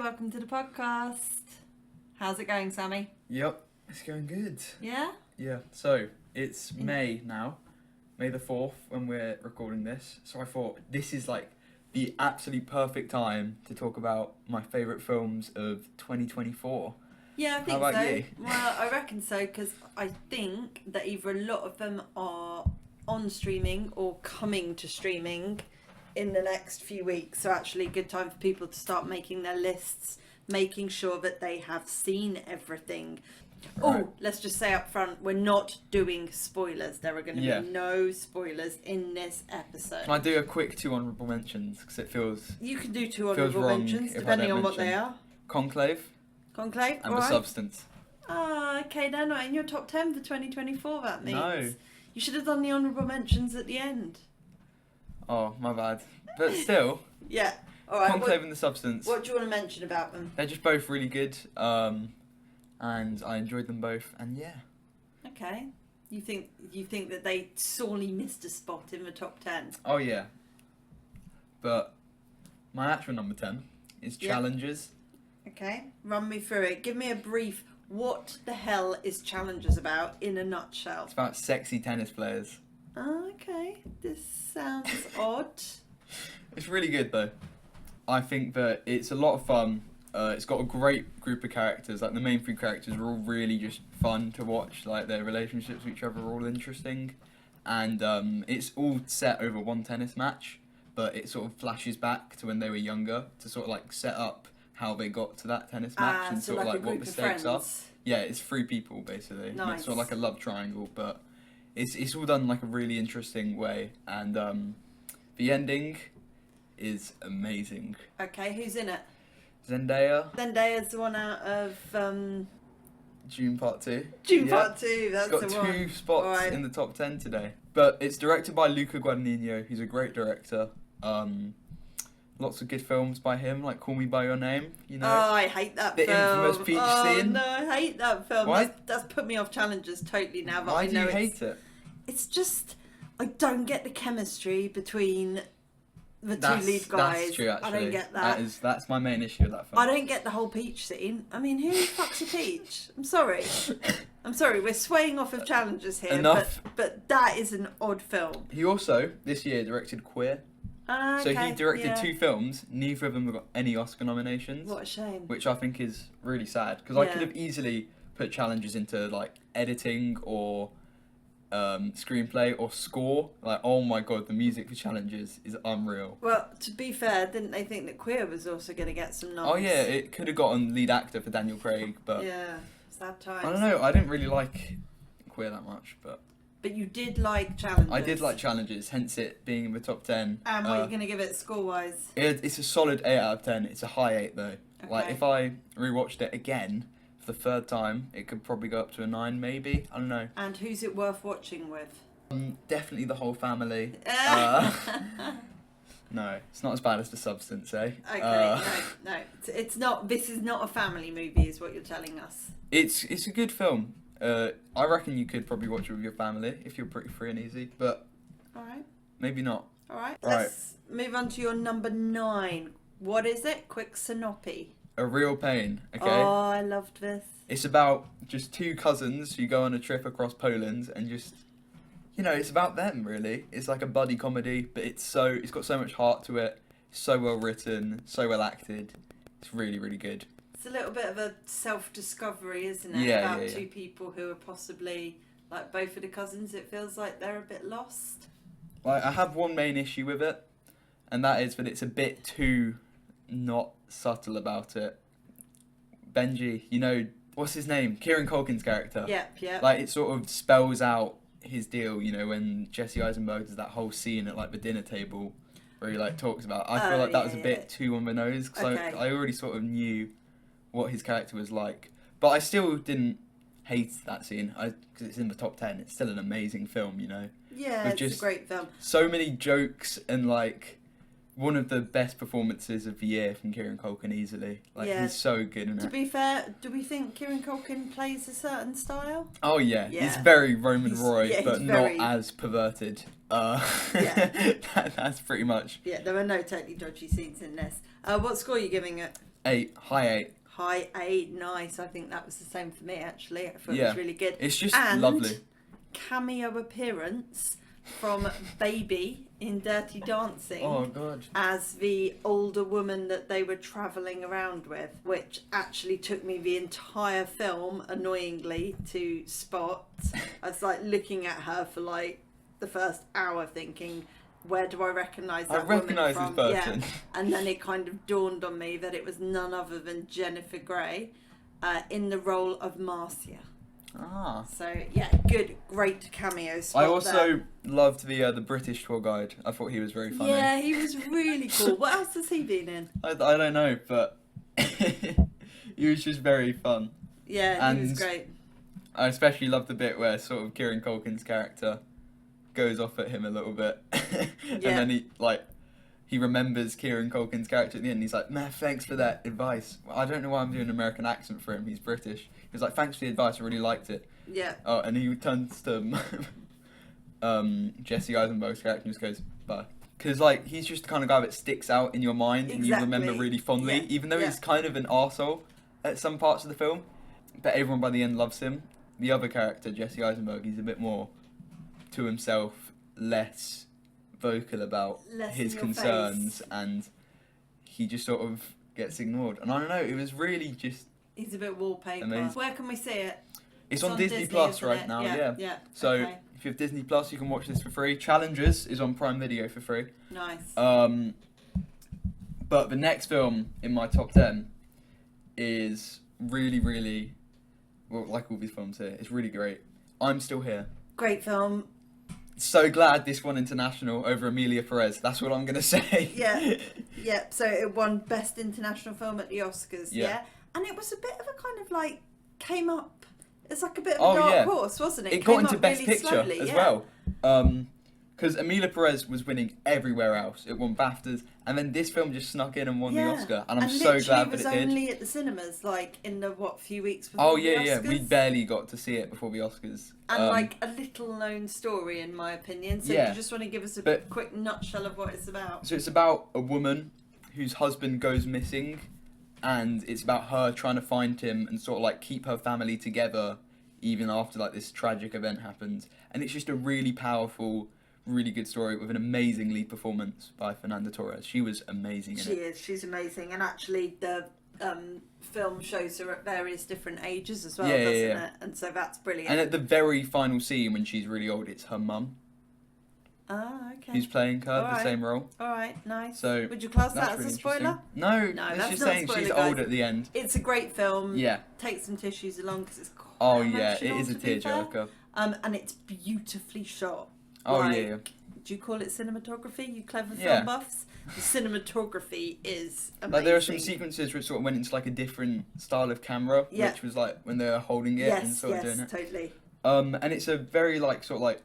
welcome to the podcast. How's it going, Sammy? Yep, it's going good. Yeah? Yeah, so it's May now, May the 4th when we're recording this. So I thought this is like the absolute perfect time to talk about my favourite films of 2024. Yeah, I think How about so. you? Well, I reckon so because I think that either a lot of them are on streaming or coming to streaming in the next few weeks. So actually a good time for people to start making their lists, making sure that they have seen everything. Right. Oh, let's just say up front, we're not doing spoilers. There are going to Yeah. be no spoilers in this episode. Can I do a quick 2 honourable mentions? Because it feels... You can do 2 Feels honourable wrong mentions, if I depending don't on what they mention. are. Conclave Conclave, and all The right. Substance. Ah, okay, they're not in your top 10 for 2024, that means. No. You should have done the honourable mentions at the end. Oh, my bad. But still, Yeah, alright. Conclave and The Substance. What do you want to mention about them? They're just both really good. And I enjoyed them both. And yeah. Okay. You think that they sorely missed a spot in the top 10? Oh yeah. But my actual number 10 is Yeah. Challenges. Okay, run me through it. Give me a brief. What the hell is Challengers about in a nutshell? It's about sexy tennis players. Okay, this sounds odd. It's really good though. I think that it's a lot of fun. It's got a great group of characters. Like the main 3 characters are all really just fun to watch. Like their relationships with each other are all interesting, and it's all set over one tennis match. But it sort of flashes back to when they were younger to sort of like set up how they got to that tennis match and so sort of like a what group the of stakes are. friends. Yeah, it's 3 people basically. And Nice. it's sort of like a love triangle, but it's all done in like a really interesting way, and the ending is amazing. Okay, who's in it? Zendaya, Zendaya's the one out of Dune Part Two. Dune Yeah. Part Two. That's It's got the one. 2 spots Alright. in the top 10 today. But it's directed by Luca Guadagnino, who's a great director. Lots of good films by him, like Call Me By Your Name, you know. Oh, I hate that The film. infamous peach oh, scene. no, I hate that film. Why? That's put me off Challengers totally now. But Why I do know you it's, hate it? It's just I don't get the chemistry between the That's, two lead guys. That's true, actually. I don't get that. That's my main issue with that film. I don't get the whole peach scene. I mean, who fucks a peach? I'm sorry. I'm sorry. We're swaying off of Challengers here. Enough. But that is an odd film. He also, this year, directed Queer. So he directed 2 films, neither of them have got any Oscar nominations. What a shame. Which I think is really sad, because I Yeah. could have easily put Challenges into like editing or screenplay or score. Like, oh my god, the music for Challenges is unreal. Well, to be fair, didn't they think that Queer was also going to get some noms? Oh yeah, it could have gotten lead actor for Daniel Craig, but Yeah, sad times. I don't know, I didn't really like Queer that much, but But you did like Challengers. I did like Challenges, hence it being in the top 10. And what are you going to give it score-wise? It's a solid 8 out of 10. It's a high 8 though. Like Okay. if I rewatched it again for the 3rd time, it could probably go up to a 9 maybe. I don't know. And who's it worth watching with? Definitely the whole family. No, it's not as bad as The Substance, eh? Okay, no. It's not. This is not a family movie, is what you're telling us. It's a good film. I reckon you could probably watch it with your family if you're pretty free and easy, but All right. maybe not. All right. Right. Let's move on to your number 9. What is it? Quick synopsis. A Real Pain, okay? Oh, I loved this. It's about just 2 cousins who go on a trip across Poland and just, you know, it's about them really. It's like a buddy comedy, but it's got so much heart to it. It's so well written, so well acted. It's really, really good. It's a little bit of a self-discovery, isn't it? Yeah, About yeah, yeah. 2 people who are possibly, like both of the cousins, it feels like they're a bit lost. Like, I have one main issue with it, and that is that it's a bit too not subtle about it. Benji, you know, what's his name? Kieran Culkin's character. Yep. Like, it sort of spells out his deal, you know, when Jesse Eisenberg does that whole scene at, like, the dinner table where he, like, talks about... I feel like that was a bit too on the nose, because Okay. I already sort of knew what his character was like. But I still didn't hate that scene, because it's in the top 10. It's still an amazing film, you know. Yeah, But it's just a great film. So many jokes and, like... one of the best performances of the year from Kieran Culkin easily. Like, Yeah. he's so good in To it. be fair, do we think Kieran Culkin plays a certain style? Oh yeah, Yeah. he's very Roman Roy, yeah, but he's not very- as perverted. Yeah. That's pretty much Yeah, there were no totally dodgy scenes in this. What score are you giving it? High 8. High 8, nice. I think that was the same for me, actually. I thought it Yeah. was really good. It's just And lovely. cameo appearance from Baby in Dirty Dancing. Oh god. As the older woman that they were travelling around with, which actually took me the entire film, annoyingly, to spot. I was like looking at her for like the first hour thinking, where do I recognise that woman recognise this from? person. Yeah. And then it kind of dawned on me that it was none other than Jennifer Grey in the role of Marcia. Ah. So yeah, great cameo spot I also there. loved the British tour guide. I thought he was very funny. Yeah, he was really cool. What else has he been in? I don't know, but he was just very fun. Yeah, he was And great. I especially loved the bit where sort of Kieran Culkin's character goes off at him a little bit, and Yeah. then he remembers Kieran Culkin's character at the end. And he's like, "Man, thanks for that advice." I don't know why I'm doing an American accent for him. He's British. He's like, "Thanks for the advice. I really liked it." Yeah. Oh, and he turns to Jesse Eisenberg's character and just goes, "Bye." Because like he's just the kind of guy that sticks out in your mind and you remember Exactly. really fondly, Yeah. even though Yeah. he's kind of an arsehole at some parts of the film. But everyone by the end loves him. The other character, Jesse Eisenberg, he's a bit more to himself, less vocal about Less his in your concerns, face. and he just sort of gets ignored. And I don't know, it was really just... He's a bit wallpaper. Amazing. Where can we see it? It's on Disney Plus isn't right it? now, Yeah. So Okay. if you have Disney Plus, you can watch this for free. Challengers is on Prime Video for free. Nice. But the next film in my top 10 is really, really... Well, like all these films here, it's really great. I'm Still Here. Great film. So glad this won international over Emilia Perez. That's what I'm gonna say. Yeah. Yeah. So it won Best International Film at the Oscars. Yeah. Yeah. And it was a bit of a kind of like came up. It's like a bit of Oh, a dark yeah. horse, wasn't it? It got Came into up Best really Picture slowly, as yeah. well. Because Emilia Perez was winning everywhere else. It won BAFTAs, and then this film just snuck in and won the Oscar. And I'm so glad that was it did. only at the cinemas like in the few weeks before Oh the yeah, Oscars. yeah. We barely got to see it before the Oscars. And like a little known story in my opinion. So Yeah. you just want to give us a But- quick nutshell of what it's about. So it's about a woman whose husband goes missing, and it's about her trying to find him and sort of like keep her family together even after like this tragic event happens. And it's just a really powerful, really good story with an amazing lead performance by Fernanda Torres. She was amazing in She it. is. She's amazing. And actually the film shows her at various different ages as well, Yeah, yeah, doesn't yeah. it? And so that's brilliant. And at the very final scene when she's really old, it's her mum Ah, okay. who's playing her the Alright. same role. All right, nice. So would you class that's that as really a spoiler? interesting. No, No, it's that's just not a saying she's spoiler, old guys. at the end. It's a great film. Yeah. Take some tissues along because it's quite Oh yeah, it emotional, is a to be fair. tearjerker. And it's beautifully shot. Oh Like, yeah, yeah. Do you call it cinematography, you clever Yeah. film buffs? The cinematography is amazing. Like there are some sequences which sort of went into like a different style of camera, Yeah. which was like when they were holding it and Yes, sort of doing yes, it. totally. And it's a very like sort of like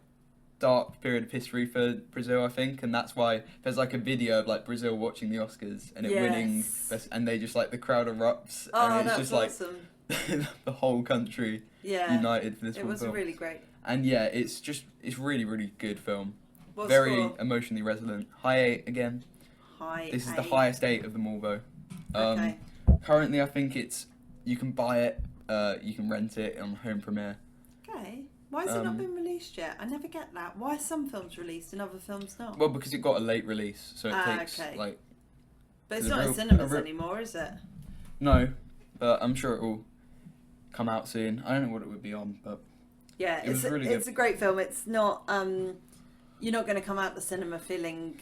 dark period of history for Brazil, I think, and that's why there's like a video of like Brazil watching the Oscars and it winning, Yes. and they just like the crowd erupts, Oh, and it's that's just awesome. like the whole country Yeah. united for this It one was film. really great. And yeah, it's really, really good film. What Very score? emotionally resonant. High 8 again. High This is the 8. highest 8 of them all though. Okay. Currently I think you can buy it, you can rent it on home premiere. Okay. Why has it not been released yet? I never get that. Why are some films released and other films not? Well, because it got a late release, so it Ah, takes okay. like... But it's the not in real- cinemas a real- anymore, is it? No, but I'm sure it will come out soon. I don't know what it would be on, but... Yeah, It was it's really it's good. a great film. It's not you're not going to come out the cinema feeling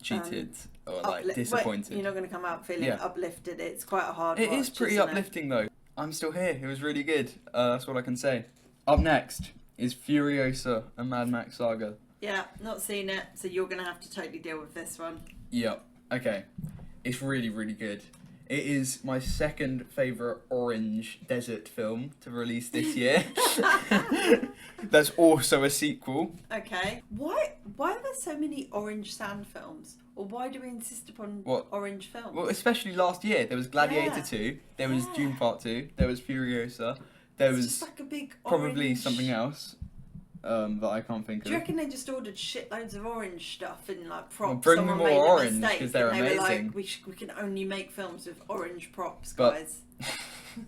Cheated or like disappointed. You're not going to come out feeling Yeah. uplifted. It's quite a hard It watch, is pretty isn't it? uplifting though. I'm Still Here. It was really good. That's what I can say. Up next is Furiosa, a Mad Max saga. Yeah, not seen it, so you're going to have to totally deal with this one. Yep. Okay. It's really, really good. It is my second favourite orange desert film to release this year. That's also a sequel. Okay. Why are there so many orange sand films? Or why do we insist upon What? orange films? Well, especially last year. There was Gladiator Yeah. 2, there was Yeah. Dune Part 2, there was Furiosa, there It's was just like a big probably orange... something else. that I can't think Do you of. reckon they just ordered shitloads of orange stuff and like props? Well, bring me Someone more made a orange, mistake 'cause they're and they amazing. Were like, we can only make films with orange props, But- guys.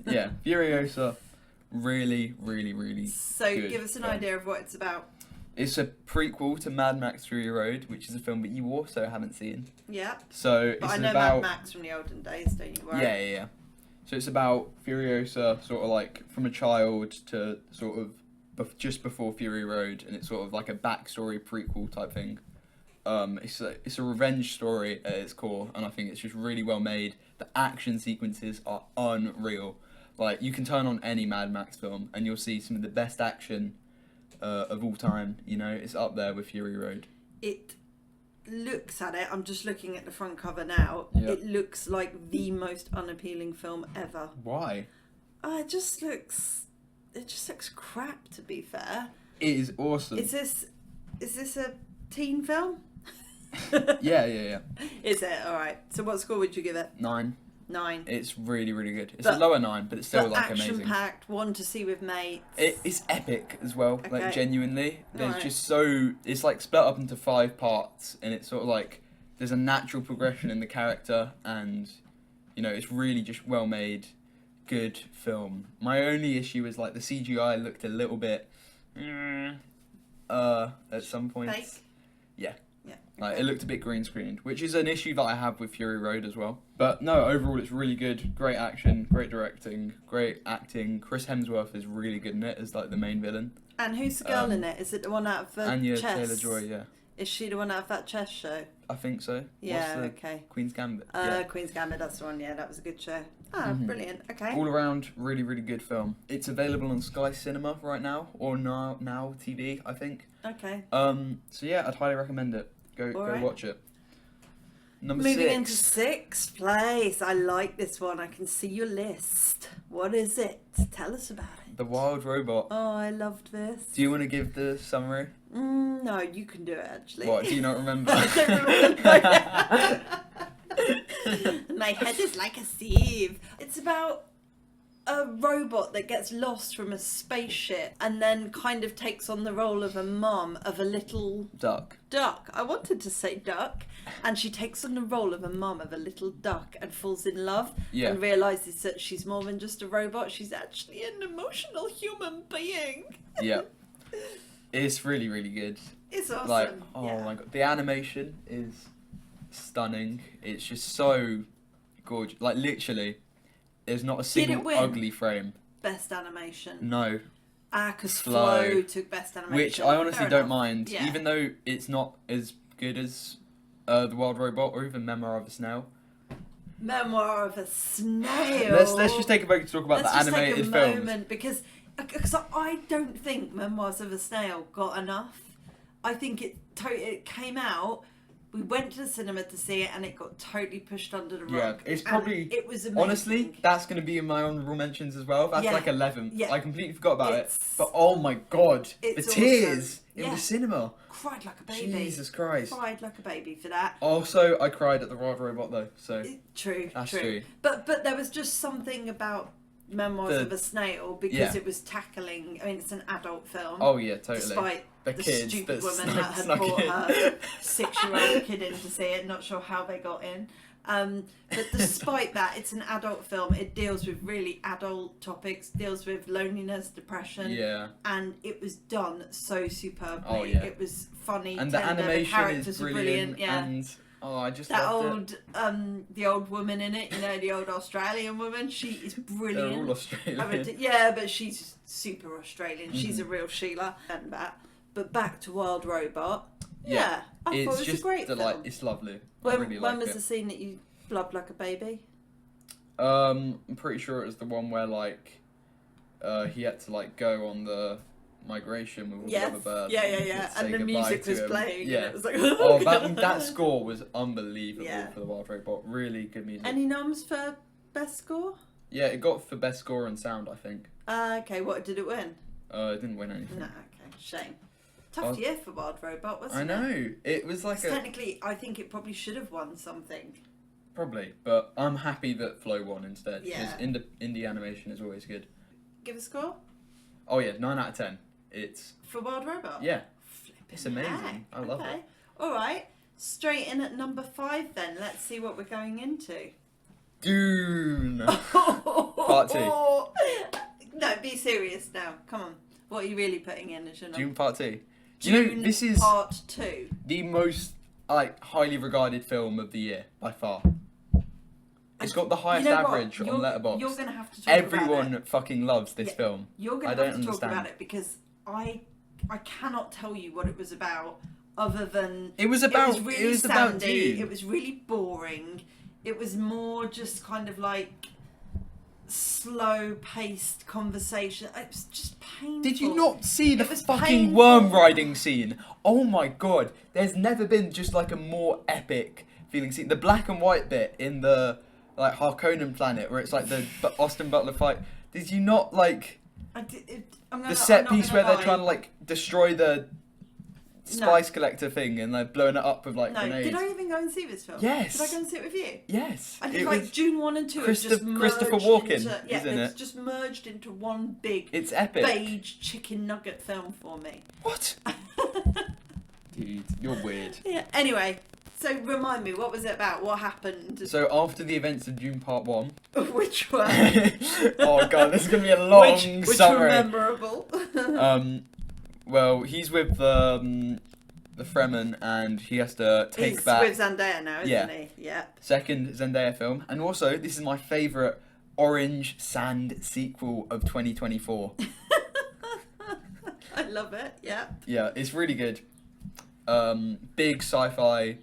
Yeah, Furiosa, really So good give us an film. idea of what it's about. It's a prequel to Mad Max Fury Road, which is a film that you also haven't seen. Yeah, So but it's I know about Mad Max from the olden days, don't you worry. yeah. So it's about Furiosa, sort of like from a child to sort of just before Fury Road, and it's sort of like a backstory prequel type thing. It's a revenge story at its core, and I think it's just really well made. The action sequences are unreal. Like, you can turn on any Mad Max film, and you'll see some of the best action of all time. You know, it's up there with Fury Road. It looks at it, I'm just looking at the front cover now. Yeah. It looks like the most unappealing film ever. Why? It just looks crap, to be fair. It is awesome. Is this a teen film? Yeah. Is it? Alright. So what score would you give it? 9. 9. It's really good. It's But- a lower 9, but it's still But like amazing. action-packed, one to see with mates. It's epic as well, Okay. like genuinely. There's Alright. just so, it's like split up into 5 parts, and it's sort of like, there's a natural progression in the character, and, you know, it's really just well made, good film. My only issue is like the CGI looked a little bit, at some points. Fake? Yeah. Yeah. Like, it looked a bit green screened, which is an issue that I have with Fury Road as well. But no, overall it's really good. Great action, great directing, great acting. Chris Hemsworth is really good in it as like the main villain. And who's the girl in it? Is it the one out of the Anya chess? Taylor-Joy, yeah. Is she the one out of that chess show? I think so. Yeah, What's the okay. Queen's Gambit? Yeah. Queen's Gambit, that's the one. Yeah, that was a good show. Ah, Mhm. brilliant. Okay. All around, really good film. It's available on Sky Cinema right now, or now TV, I think. Okay. So yeah, I'd highly recommend it. Go Alright. watch it. Number Moving 6. into 6th place. I like this one. I can see your list. What is it? Tell us about it. The Wild Robot. Oh, I loved this. Do you want to give the summary? No, you can do it actually. What, do you not remember? I don't remember. My head is like a sieve. It's about a robot that gets lost from a spaceship and then kind of takes on the role of a mum of a little Duck. duck. I wanted to say duck. And she takes on the role of a mum of a little duck and falls in love Yeah. and realises that she's more than just a robot. She's actually an emotional human being. Yeah. It's really good. It's awesome. Like, oh yeah. my god. The animation is stunning. It's just so gorgeous. Like, literally, there's not a it single win? ugly frame. Best animation. No. Because Flow. Flow took best animation. Which I honestly Fair don't enough. mind. Yeah. Even though it's not as good as The Wild Robot or even Memoir of a Snail. Memoir of a Snail. Let's just take a break to talk about Let's the just animated take a films. moment because I don't think Memoirs of a Snail got enough. I think it came out. We went to the cinema to see it, and it got totally pushed under the rug. Yeah, it's And probably it was amazing. honestly that's going to be in my honourable mentions as well. That's Yeah, like 11. yeah. I completely forgot about it. It's- But oh my god, the it's tears awesome. in Yeah. the cinema. Cried like a baby. Jesus Christ. Cried like a baby for that. Also, I cried at the Wild Robot though. So True. That's true. But there was just something about Memoirs of a Snail because Yeah. it was tackling. I mean, it's an adult film. oh yeah, totally. Despite the the kids stupid that woman that had snuck brought in. her 6-year-old kid in to see it. Not sure how they got in. But despite that, it's an adult film. It deals with really adult topics, deals with loneliness, depression, Yeah, and it was done so superbly. Oh, yeah. It was funny, and the tender, animation characters is were brilliant. Yeah. And oh, I just That loved it. the old woman in it, you know, the old Australian woman, she is brilliant. They're all Australian. Yeah, but she's super Australian. She's a real Sheila and that. But back to Wild Robot. Yeah, I thought it It's was just a great film. It's lovely. I When, really when like was it. the scene that you blubbed like a baby? I'm pretty sure it was the one where like he had to like go on the migration with all Yes. the other birds. Yeah. and And say the goodbye music to was him. playing. Yeah. And it was like, Oh, that score was unbelievable Yeah. for the Wild Robot. Really good music. Any noms for best score? Yeah, it got for best score and sound, I think. Okay, what did it win? It didn't win anything. No, okay, shame. Tough year for Wild Robot, I wasn't it? know. It was like Technically, I think it probably should have won something. probably, but I'm happy that Flow won instead. Yeah. Because indie animation is always good. Give a score? Oh yeah, 9 out of 10. It's For Wild Robot? yeah, Flipping it's amazing. heck. I love Okay. it. All right. Straight in at number 5 then. Let's see what we're going into. Dune Part Two. No, be serious now. Come on. What are you really putting in as your number? Dune Part Two. Dune This is Part 2. the most highly regarded film of the year by far. It's got the highest average on Letterboxd. You're going to have to talk about it. Everyone fucking loves this film. You're going to have to talk about it because I cannot tell you what it was about other than It was about really it was about sandy, Dune. it was really boring. It was more just kind of like slow paced conversation. It was just painful. Did you not see the It was fucking painful. worm riding scene? Oh my god. There's never been just like a more epic feeling scene. The black and white bit in the Harkonnen planet where it's like the Austin Butler fight. Did you not like the set piece where they're trying to like destroy the spice collector thing and they're blowing it up with like grenades? Did I even go and see this film? Yes. Did I go and see it with you? Yes. I did like Dune 1 and 2 Christopher Walken, isn't it? Just merged into one big It's epic. beige chicken nugget film for me. What? Dude, you're weird. Yeah. Anyway, so remind me, what was it about? What happened? So after the events of Dune Part 1... Which one? Oh god, this is going to be a long which summary. were memorable? Well, he's with the Fremen and he has to take back... He's with Zendaya now, isn't he? Yeah. Second Zendaya film. And also, this is my favourite Orange Sand sequel of 2024. I love it, yeah. Yeah, it's really good. Big sci-fi,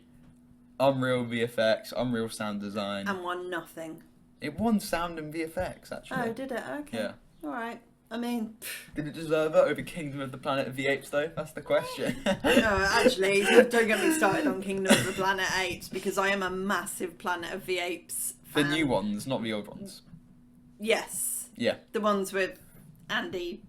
unreal VFX, unreal sound design. And won nothing. It won sound and VFX, actually. Oh, did it? Okay. Yeah. Alright. I mean... Did it deserve it over Kingdom of the Planet of the Apes, though? That's the question. No, actually, don't get me started on Kingdom of the Planet Apes, because I am a massive Planet of the Apes fan. The new ones, not the old ones. Yes. Yeah. The ones with Andy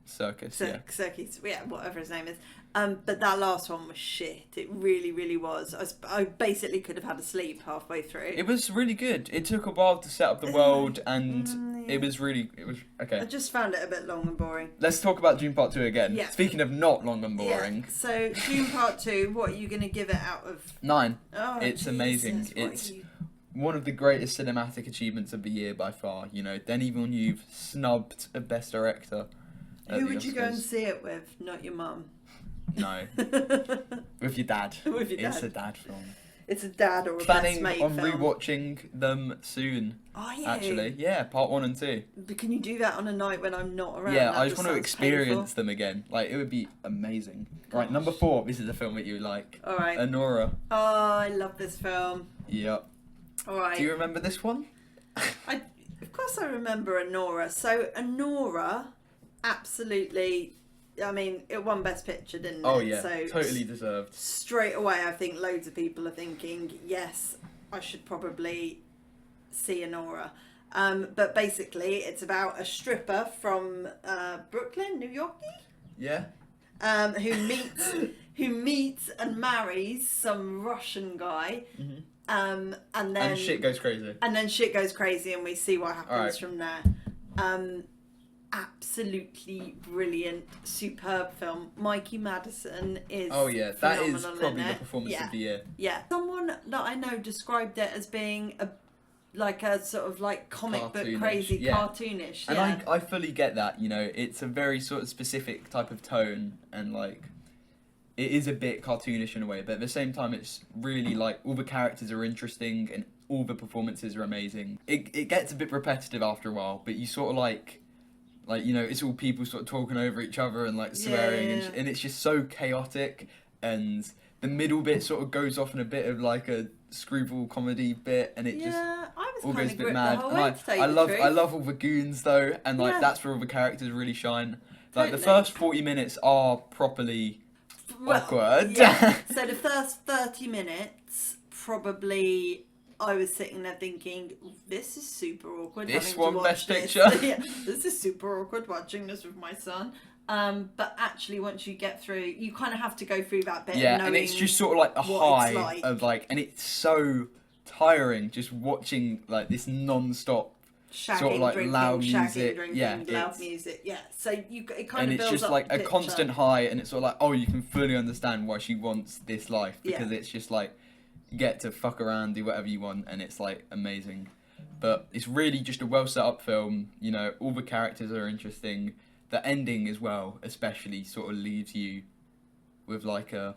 Serkis, Serkis, yeah, whatever his name is. But that last one was shit. It really, really was. I basically could have had a sleep halfway through. It was really good. It took a while to set up the world, and yeah. it was okay. I just found it a bit long and boring. Let's talk about Dune Part 2 again. Yeah. Speaking of not long and boring. Yeah. So, Dune Part 2, what are you going to give it out of? 9. Oh, It's Jesus, amazing. what It's are you- one of the greatest cinematic achievements of the year by far. You know, Denis Villeneuve snubbed a Best Director. at Who the would you go and Oscars. see it with? Not your mum. No. With your dad. With your It's dad. a dad film. It's a dad or a Planning best mate on film. rewatching them soon. Are you? Actually, yeah, Part 1 and 2. But can you do that on a night when I'm not around? Yeah, That I just want to sounds experience painful. them again. Like, it would be amazing. Right, Gosh. number 4. This is a film that you like. All right. Anora. Oh, I love this film. Yep. All right. Do you remember this one? Of course I remember Anora. So Anora, absolutely, I mean, it won Best Picture, didn't it? Oh yeah, So totally deserved. straight away, I think loads of people are thinking, yes, I should probably see Anora. But basically, it's about a stripper from Brooklyn, New York, Yeah. who meets and marries some Russian guy. Mhm. And then And shit goes crazy. and then shit goes crazy, and we see what happens Alright. from there. Absolutely brilliant, superb film. Mikey Madison is Oh yeah, that is phenomenal probably in the it. performance Yeah. of the year. Yeah, someone that I know described it as being a sort of like comic book Cartoonish, crazy, yeah. cartoonish. And Yeah, I fully get that, you know, it's a very sort of specific type of tone and like it is a bit cartoonish in a way, but at the same time it's really like all the characters are interesting and all the performances are amazing. It gets a bit repetitive after a while, but you sort of like you know, it's all people sort of talking over each other and like swearing Yeah. and it's just so chaotic, and the middle bit sort of goes off in a bit of like a screwball comedy bit, and it just yeah. I was all kind goes a of bit gripped mad. the whole And way, to tell you I the love truth. all the goons though, and like Yeah. that's where all the characters really shine. Like the Totally. first 40 minutes are properly Well, awkward. Yeah. So the first 30 minutes, probably, I was sitting there thinking, this is super awkward. This having to one, watch Best this. Picture. Yeah, this is super awkward watching this with my son. But actually, once you get through, you kind of have to go through that bit. Yeah, of and knowing it's just sort of like a what it's high like. of like, and it's so tiring just watching like this non-stop shagging, sort of like drinking, loud shagging, music. drinking, Yeah, loud it's- music. Yeah, so it kind and of it's builds just up like the a picture. constant high, and it's sort of like, oh, you can fully understand why she wants this life, Yeah. because it's just like you get to fuck around, do whatever you want, and it's like amazing. But it's really just a well set up film. You know, all the characters are interesting. The ending as well, especially, sort of leaves you with like a,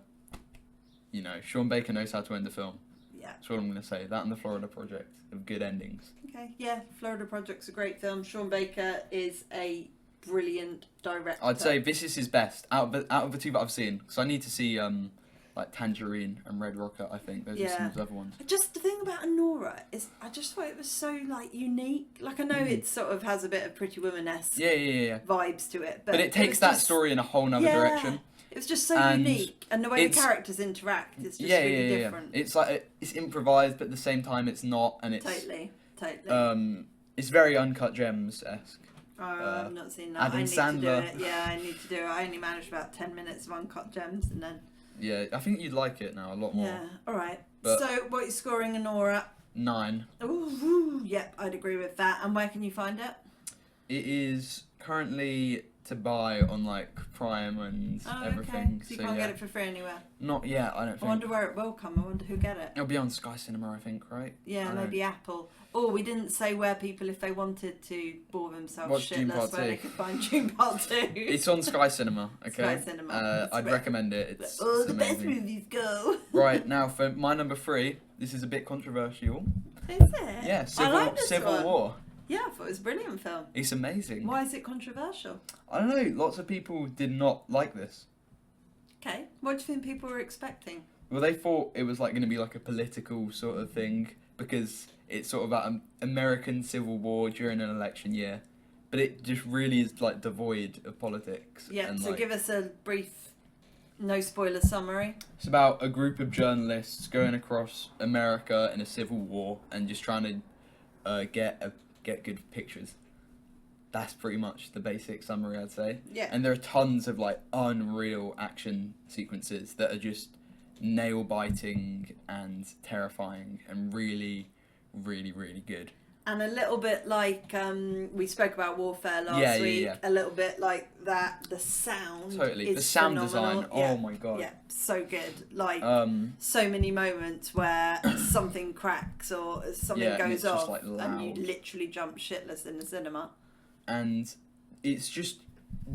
you know, Sean Baker knows how to end a film. Yeah. That's what I'm gonna say. That and the Florida Project have good endings. Okay. Yeah, Florida Project's a great film. Sean Baker is a brilliant director. I'd say this is his best out of the two that I've seen. Because I need to see like Tangerine and Red Rocket. I think those are some of the other ones. Just the thing about Anora is, I just thought it was so like unique. Like I know it sort of has a bit of Pretty Woman-esque Yeah. vibes to it, But it takes was that just- story in a whole nother direction. It was just so And unique, and the way the it's- characters interact is just really different. It's like it's improvised, but at the same time it's not, and it's Totally. it's very Uncut Gems-esque. I've not seen that. Adam I need Sandler. to do it. Yeah, I need to do it. I only managed about 10 minutes of Uncut Gems, and then Yeah, I think you'd like it now a lot more. yeah. All right. But- So, what are you scoring Anora? 9. Ooh, yep, I'd agree with that. And where can you find it? It is currently to buy on like Prime and everything. Okay. So you can't get it for free anywhere. Not yet, I don't think. I wonder where it will come. I wonder who'll get it. It'll be on Sky Cinema, I think, right? Yeah, I maybe Apple. Oh, we didn't say where people, if they wanted to bore themselves Watch Dune shitless, Part where Two. they could find Dune Part 2. It's on Sky Cinema, okay? Sky Cinema. It's I'd great. recommend it. It's, Oh, it's the best amazing. movies go. Right, now for my number 3, this is a bit controversial. Is it? Yeah, I like this Civil one. War. Yeah, I thought it was a brilliant film. It's amazing. Why is it controversial? I don't know, lots of people did not like this. Okay, what do you think people were expecting? Well, they thought it was like going to be like a political sort of thing because it's sort of about American Civil War during an election year, but it just really is like devoid of politics. Yeah, and, so like, give us a brief, no spoiler summary. it's about a group of journalists going across America in a civil war and just trying to get good pictures. That's pretty much the basic summary, I'd say. Yeah. And there are tons of like unreal action sequences that are just nail biting and terrifying and really, really, really good. And a little bit like we spoke about Warfare last week. Yeah. A little bit like that. The sound. Totally. Is The sound phenomenal. design. Yeah. Oh my god. Yeah, so good. Like So many moments where something cracks or something Yeah, and goes it's just, off, like, and you loud. literally jump shitless in the cinema. and it's just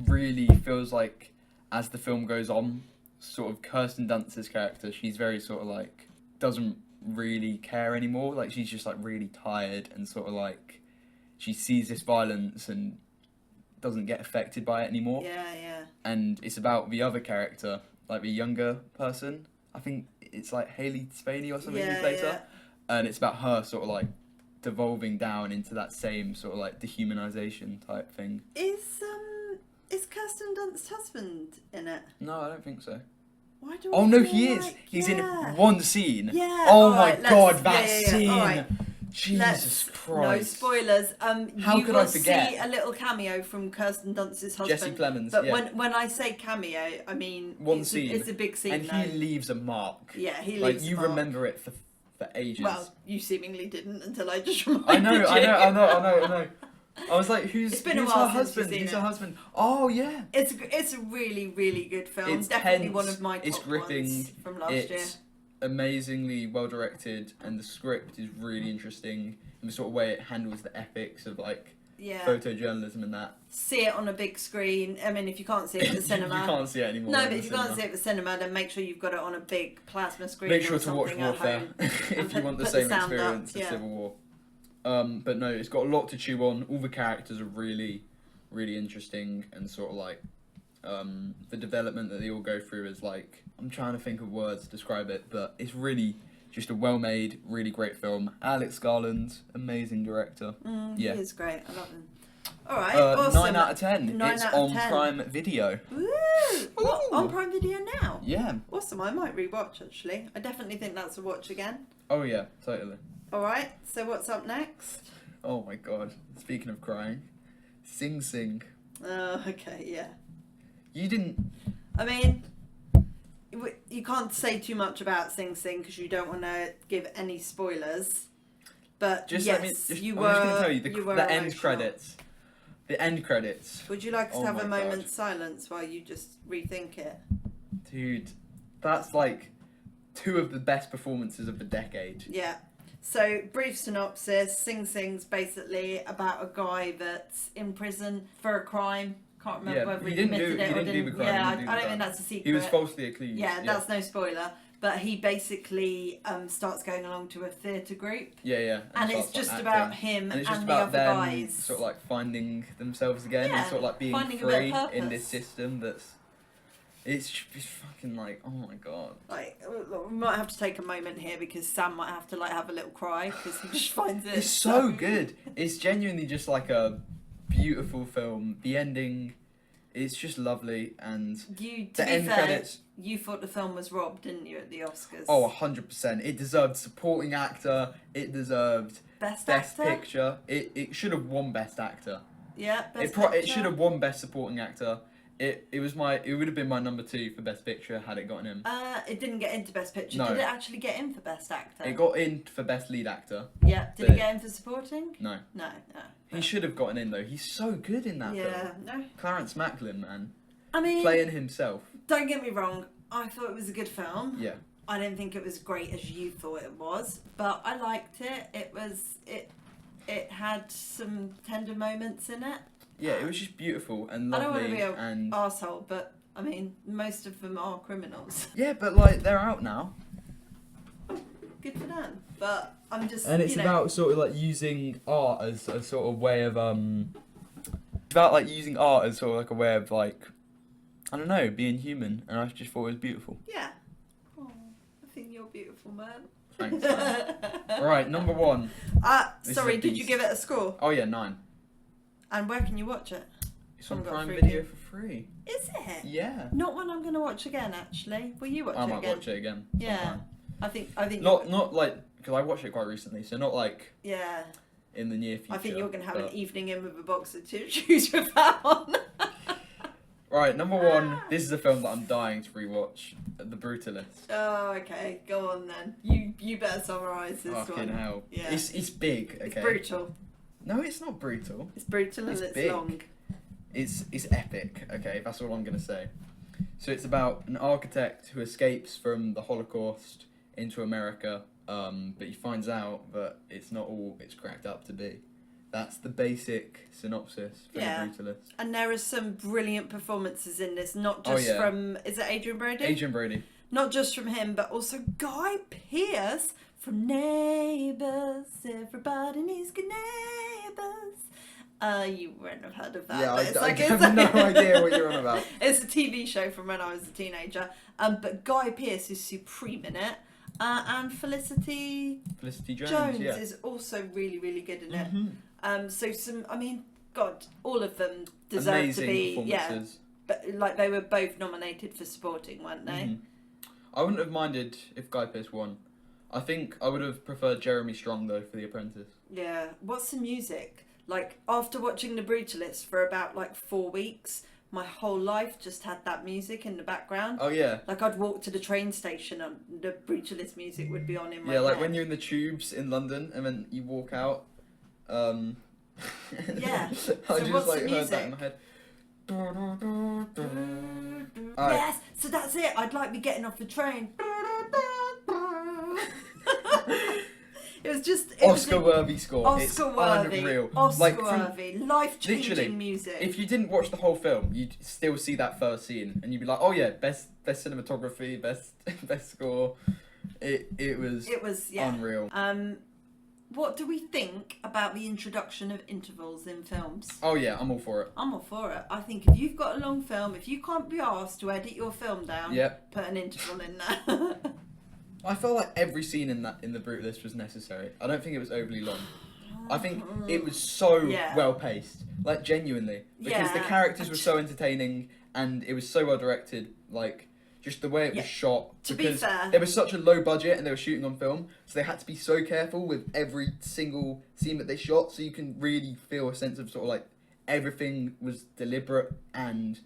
really feels like as the film goes on, sort of Kirsten Dunst's character, she's very sort of like doesn't really care anymore. Like she's just like really tired and sort of like she sees this violence and doesn't get affected by it anymore. Yeah. And it's about the other character, like the younger person. I think it's like Hayley Spaney or something who plays her. And it's about her sort of like devolving down into that same sort of like dehumanization type thing. Is Kirsten Dunst's husband in it? No, I don't think so. Why do Oh I no, feel he is. like- He's in yeah. one scene. Yeah. Oh all my right, god, let's- that yeah. scene. All right. Jesus No Christ. spoilers. How you could will I forget? see a little cameo from Kirsten Dunst's husband. Jesse Plemons. But yeah. when I say cameo, I mean One it's scene. It's a big scene. And though. he leaves a mark. Yeah, he Like leaves. you a mark. remember it for ages. Well, you seemingly didn't until I just reminded I know, you. I know. I was like, who's It's been a her while since you've husband? seen Who's it. her husband? Oh yeah. It's a really, really good film. It's Definitely tense, one of my top it's gripping, ones from last year. It's amazingly well directed, and the script is really interesting. And the sort of way it handles the ethics of like Yeah. photojournalism and that. See it on a big screen. I mean, if you can't see it at the cinema. You can't see it anymore. No, in but the if you can't cinema. see it at the cinema, then make sure you've got it on a big plasma screen. Make or sure to watch something at Warfare home. if you want the put same sound up, experience yeah. as Civil War. But no, it's got a lot to chew on. All the characters are really, really interesting, and sort of like the development that they all go through is like, I'm trying to think of words to describe it, but it's really just a well-made, really great film. Alex Garland, amazing director. Yeah. He is great. I love him. All right, 9 awesome. out of 10. 9 It's out of on 10. Prime Video. Woo! What, Ooh. on Prime Video now? Yeah. Awesome. I might rewatch actually. I definitely think that's a watch again. Oh yeah, totally. All right. So what's up next? Oh my god. Speaking of crying, Sing Sing. Oh, okay. Yeah. You didn't. I mean, you can't say too much about Sing Sing because you don't want to give any spoilers. But Just yes, let me. Just, you I'm were. just gonna tell you you were the end emotional. credits. The end credits, Would you like us Oh to have my a God. moment's silence while you just rethink it? dude. That's like 2 of the best performances of the decade. Yeah. So, brief synopsis. Sing Sing's basically about a guy that's in prison for a crime. Can't remember Yeah, whether he he didn't committed do- it he or didn't do didn't. the crime, Yeah, he didn't do I the don't think crime. that's a secret. He was falsely accused. Yeah, that's no spoiler. But he basically starts going along to a theatre group. Yeah. And it's starts, like, just acting. about him And and, it's just the about other them guys. sort of like finding themselves again Yeah, and sort of like being finding a bit of free in this purpose. system that's. It's fucking like, oh my god. Like, we might have to take a moment here because Sam might have to like have a little cry because he just finds it It's so good. It's genuinely just like a beautiful film. The ending, it's just lovely, and You, to the be end fair, credits. you thought the film was robbed, didn't you, at the Oscars? Oh, 100%. It deserved supporting actor. It deserved Best best actor? picture. It should have won best actor. Yeah, best It should have won best supporting actor. It would have been my number 2 for best picture had it gotten him. It didn't get into best picture. No. Did it actually get in for best actor? It got in for best lead actor. Yeah. Did but- it get in for supporting? No. No. He should have gotten in though. He's so good in that film. Yeah. No. Clarence Macklin, man, I mean, playing himself. don't get me wrong. I thought it was a good film. Yeah. I didn't think it was great as you thought it was, but I liked it. It had some tender moments in it. Yeah, it was just beautiful and I don't want to lovely be an and arsehole, but I mean, most of them are criminals. yeah, but like they're out now. Good for them. But I'm just. And it's you know, about sort of like using art as a sort of way of It's about like using art as sort of like a way of like I don't know, being human, and I just thought it was beautiful. Yeah. Oh, I think you're beautiful, man. Thanks, man. Right, number 1. This is Sorry, a did you beast. give it a score? Oh yeah, 9. And where can you watch it? It's on I've got Prime free Video view. for free. Is it? Yeah. Not one I'm going to watch again, actually. Will you watch I it might again? watch it again. Yeah. sometime. I think. Not like because I watched it quite recently, so not like Yeah. in the near future. I think you're going to have an but- evening in with a box of tissues with that on. Right, number 1. This is a film that I'm dying to rewatch. The Brutalist. Oh, okay. Go on then. You better summarise this Fucking one. hell. Yeah. It's big. Okay. It's brutal. No, it's not brutal. It's brutal and It's it's big. long. It's epic. Okay, that's all I'm gonna say. So it's about an architect who escapes from the Holocaust into America, but he finds out that it's not all it's cracked up to be. That's the basic synopsis for Yeah. The Brutalist. And there are some brilliant performances in this, not Oh, just yeah. from, is it Adrian Brody? Adrian Brody. Not just from him, but also Guy Pearce from Neighbours. Everybody needs good neighbours. You wouldn't have heard of that. Yeah, but it's like, I have no idea what you're on about. It's a TV show from when I was a teenager. But Guy Pearce is supreme in it. And Felicity Felicity Jones, Jones yeah. is also really, really good in it. Mhm. So God, all of them deserve Amazing to be, performances. but like they were both nominated for supporting, weren't they? Mhm. I wouldn't have minded if Guy Pearce won. I think I would have preferred Jeremy Strong though for The Apprentice. Yeah. What's the music? Like after watching The Brutalist for about like 4 weeks, my whole life just had that music in the background. Oh yeah. Like I'd walk to the train station and the Brutalist music would be on in my Yeah, like head. when you're in the tubes in London and then you walk out. Yeah. I So just what's like the heard that in music? my head. Yes, so that's it. I'd like me getting off the train. It was just Oscar-worthy score. It's Oscar-worthy, unreal. Oscar-worthy, literally, life-changing music. If you didn't watch the whole film, you'd still see that first scene, and you'd be like, "Oh yeah, best cinematography, best score." It was yeah. unreal. What do we think about the introduction of intervals in films? Oh yeah, I'm all for it. I'm all for it. I think if you've got a long film, if you can't be asked to edit your film down, Yep. put an interval in there. I felt like every scene in The Brutalist was necessary. I don't think it was overly long. I think it was so Yeah. well paced, like genuinely, because the Yeah. characters were so entertaining and it was so well directed. Like just the way it was Yeah. shot. To be Because fair- there was such a low budget and they were shooting on film, so they had to be so careful with every single scene that they shot, so you can really feel a sense of sort of like everything was deliberate and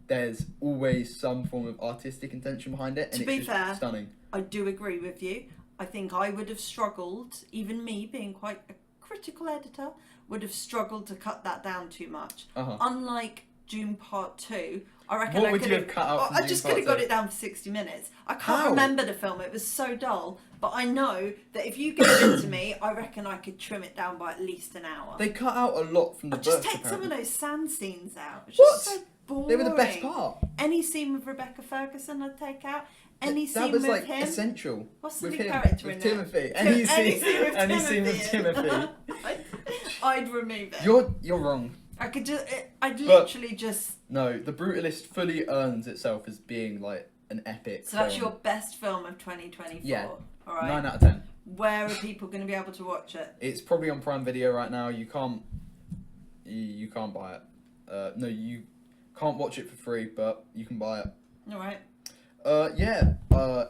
there's always some form of artistic intention behind it, and To it's be just fair, stunning. I do agree with you. I think I would have struggled, even me being quite a critical editor, would have struggled to cut that down too much. Unlike Dune Part 2, I reckon What I would could you have cut out from I Dune just Part could have got 2? it down for 60 minutes. I can't How? remember the film, it was so dull. But I know that if you gave it to me, I reckon I could trim it down by at least an hour. They cut out a lot from the Just books, take some of apparently. those sand scenes out. It's What? just so boring. They were the best part. Any scene with Rebecca Ferguson I'd take out. Any scene That was with like him. essential. What's the with new him, character with in Timothy. it? Any Any scene with Timothy. I'd remove it. You're wrong. I could just. I'd literally just. No, The Brutalist fully earns itself as being like an epic. So that's film. your best film of 2024. Yeah. All right. 9 out of 10. Where are people going to be able to watch it? It's probably on Prime Video right now. You can't buy it. No, you can't watch it for free, but you can buy it. All right.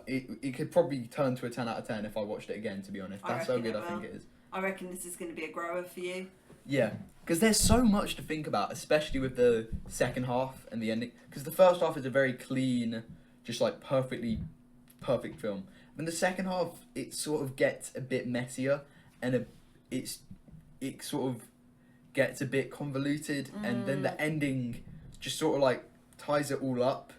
It could probably turn to a 10 out of 10 if I watched it again, to be honest. That's how good I think it is. I reckon this is going to be a grower for you. Yeah, because there's so much to think about, especially with the second half and the ending. Because the first half is a very clean, just like perfect film. And the second half, it sort of gets a bit messier, and it sort of gets a bit convoluted, and then the ending just sort of like ties it all up,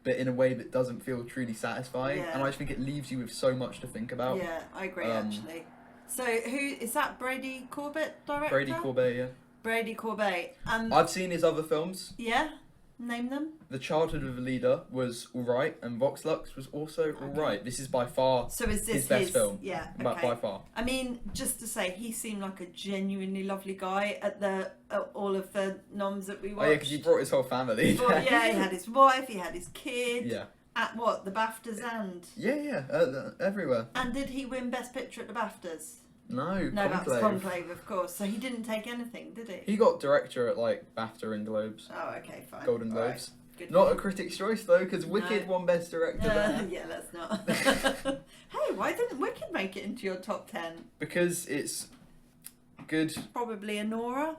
but in a way that doesn't feel truly satisfying. Yeah. And I just think it leaves you with so much to think about. Yeah, I agree actually. So who is that? Brady Corbett director? Brady Corbet, yeah. Brady Corbett. I've seen his other films. Yeah, name them. The Childhood of a Leader was alright, and Vox Lux was also alright. This is by far So is this his best film. Yeah, by okay. far. I mean, just to say, he seemed like a genuinely lovely guy at all of the noms that we watched. Oh yeah, because he brought his whole family. But, yeah, he had his wife, he had his kid. Yeah. At what, the BAFTAs and? Yeah, everywhere. And did he win Best Picture at the BAFTAs? No, No, that was Conclave. Conclave, of course. So he didn't take anything, did he? He got director at like BAFTA and Globes. Oh, okay, fine. Golden All right. Globes. Good. Not a Critics' Choice though, because Wicked won Best Director there. Yeah, let's not. Hey, why didn't Wicked make it into your top 10? Because it's good. Probably Anora,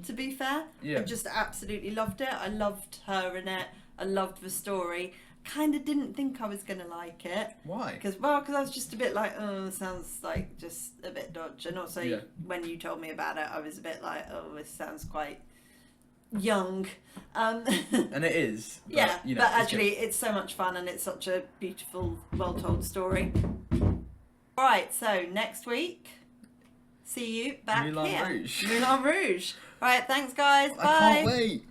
to be fair. Yeah. I just absolutely loved it. I loved her in it. I loved the story. Kind of didn't think I was going to like it. Why? Because I was just a bit like, oh, it sounds like just a bit dodgy. And also, when you told me about it, I was a bit like, oh, this sounds quite young. And it is. But, Yeah, you know, but actually, it's so much fun and it's such a beautiful, well-told story. All right, so next week, see you back Moulin here. Rouge. Moulin Rouge. All right, thanks, guys. Bye. I can't wait.